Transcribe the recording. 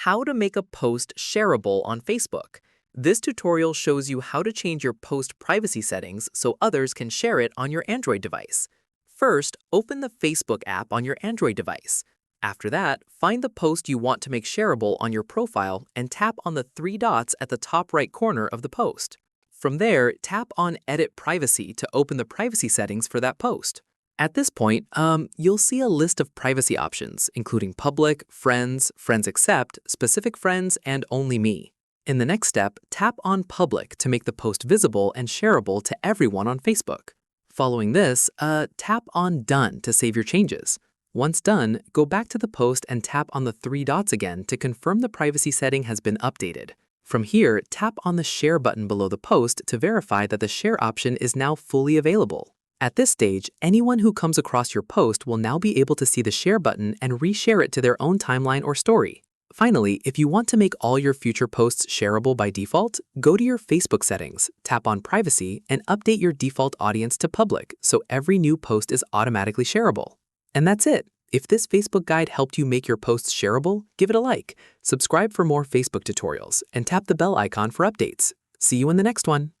How to make a post shareable on Facebook. This tutorial shows you how to change your post privacy settings so others can share it on your Android device. First, open the Facebook app on your Android device. After that, find the post you want to make shareable on your profile and tap on the three dots at the top right corner of the post. From there, tap on Edit Privacy to open the privacy settings for that post. At this point, you'll see a list of privacy options, including public, friends, friends accept, specific friends, and only me. In the next step, tap on Public to make the post visible and shareable to everyone on Facebook. Following this, tap on Done to save your changes. Once done, go back to the post and tap on the three dots again to confirm the privacy setting has been updated. From here, tap on the Share button below the post to verify that the Share option is now fully available. At this stage, anyone who comes across your post will now be able to see the Share button and reshare it to their own timeline or story. Finally, if you want to make all your future posts shareable by default, go to your Facebook settings, tap on Privacy, and update your default audience to public so every new post is automatically shareable. And that's it. If this Facebook guide helped you make your posts shareable, give it a like, subscribe for more Facebook tutorials, and tap the bell icon for updates. See you in the next one.